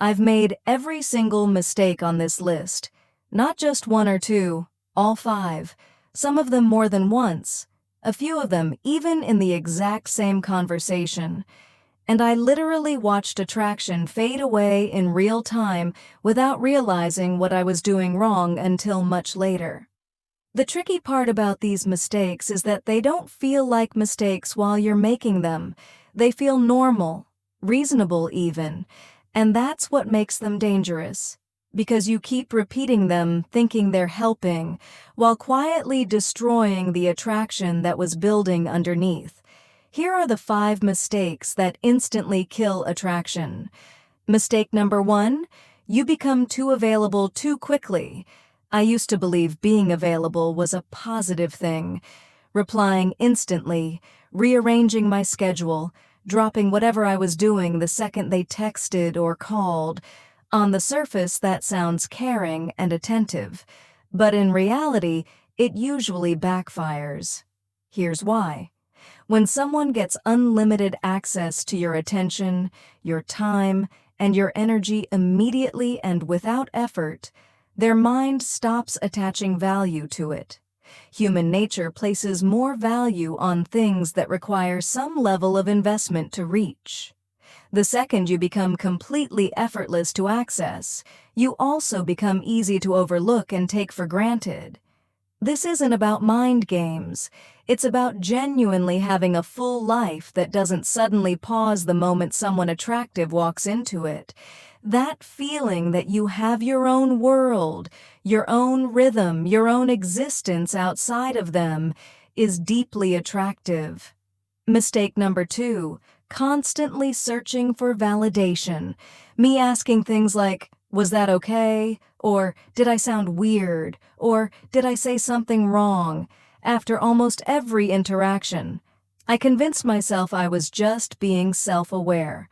I've made every single mistake on this list. Not just one or two, all five. Some of them more than once. A few of them even in the exact same conversation. And I literally watched attraction fade away in real time without realizing what I was doing wrong until much later. The tricky part about these mistakes is that they don't feel like mistakes while you're making them. They feel normal, reasonable even, and that's what makes them dangerous. Because you keep repeating them, thinking they're helping, while quietly destroying the attraction that was building underneath. Here are the 5 mistakes that instantly kill attraction. Mistake number 1, you become too available too quickly. I used to believe being available was a positive thing. Replying instantly, rearranging my schedule, dropping whatever I was doing the second they texted or called. On the surface, that sounds caring and attentive, but in reality, it usually backfires. Here's why. When someone gets unlimited access to your attention, your time, and your energy immediately and without effort, their mind stops attaching value to it. Human nature places more value on things that require some level of investment to reach. The second you become completely effortless to access, you also become easy to overlook and take for granted. This isn't about mind games. It's about genuinely having a full life that doesn't suddenly pause the moment someone attractive walks into it. That feeling that you have your own world, your own rhythm, your own existence outside of them is deeply attractive. Mistake number 2, constantly searching for validation. Me asking things like, "Was that okay?" Or, "Did I sound weird?" Or, "Did I say something wrong?" After almost every interaction, I convinced myself I was just being self-aware.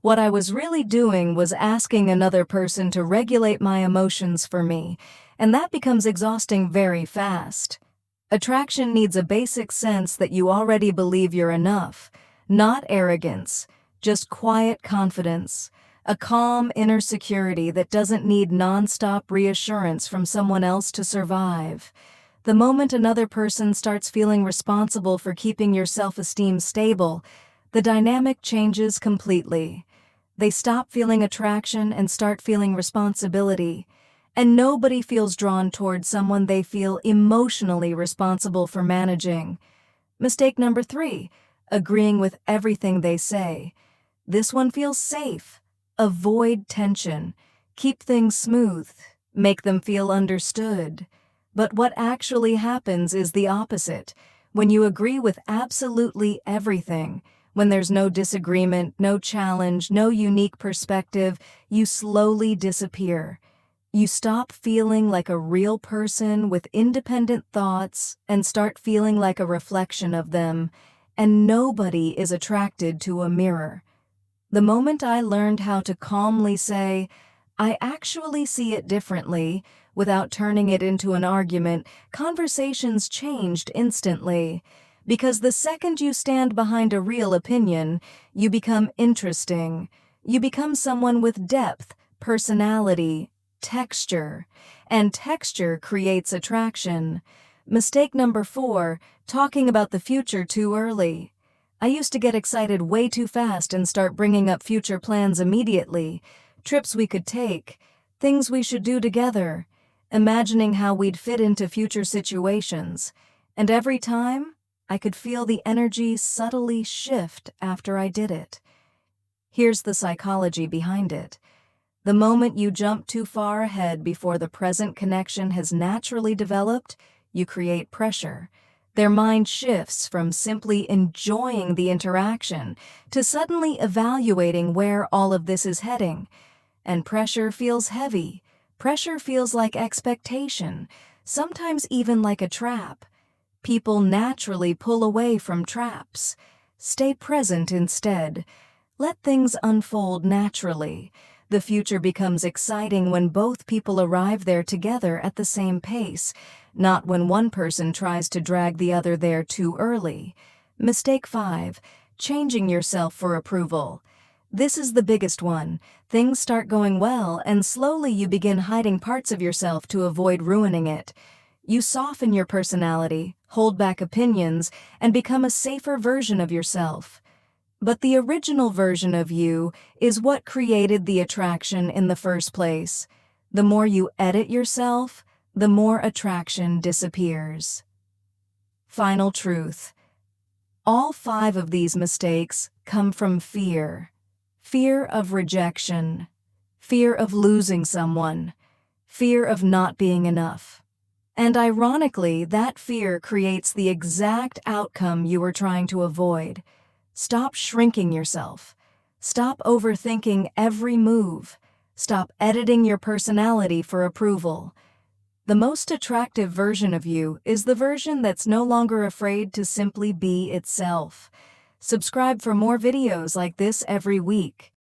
What I was really doing was asking another person to regulate my emotions for me, and that becomes exhausting very fast. Attraction needs a basic sense that you already believe you're enough, not arrogance, just quiet confidence. A calm inner security that doesn't need nonstop reassurance from someone else to survive. The moment another person starts feeling responsible for keeping your self-esteem stable, the dynamic changes completely. They stop feeling attraction and start feeling responsibility. And nobody feels drawn toward someone they feel emotionally responsible for managing. Mistake number 3, agreeing with everything they say. This one feels safe. Avoid tension. Keep things smooth. Make them feel understood. But what actually happens is the opposite. When you agree with absolutely everything, when there's no disagreement, no challenge, no unique perspective, you slowly disappear. You stop feeling like a real person with independent thoughts and start feeling like a reflection of them, and nobody is attracted to a mirror. The moment I learned how to calmly say, "I actually see it differently," without turning it into an argument, conversations changed instantly. Because the second you stand behind a real opinion, you become interesting. You become someone with depth, personality, texture. And texture creates attraction. Mistake number 4, talking about the future too early. I used to get excited way too fast and start bringing up future plans immediately. Trips we could take, things we should do together, imagining how we'd fit into future situations. And every time, I could feel the energy subtly shift after I did it. Here's the psychology behind it. The moment you jump too far ahead before the present connection has naturally developed, you create pressure. Their mind shifts from simply enjoying the interaction to suddenly evaluating where all of this is heading. And pressure feels heavy. Pressure feels like expectation, sometimes even like a trap. People naturally pull away from traps. Stay present instead. Let things unfold naturally. The future becomes exciting when both people arrive there together at the same pace, not when one person tries to drag the other there too early. Mistake 5, changing yourself for approval. This is the biggest one. things start going well, and slowly you begin hiding parts of yourself to avoid ruining it. You soften your personality, hold back opinions, and become a safer version of yourself. But the original version of you is what created the attraction in the first place. The more you edit yourself, the more attraction disappears. Final truth. All 5 of these mistakes come from fear. Fear of rejection, fear of losing someone, fear of not being enough. And ironically, that fear creates the exact outcome you were trying to avoid. Stop shrinking yourself. Stop overthinking every move. Stop editing your personality for approval. The most attractive version of you is the version that's no longer afraid to simply be itself. Subscribe for more videos like this every week.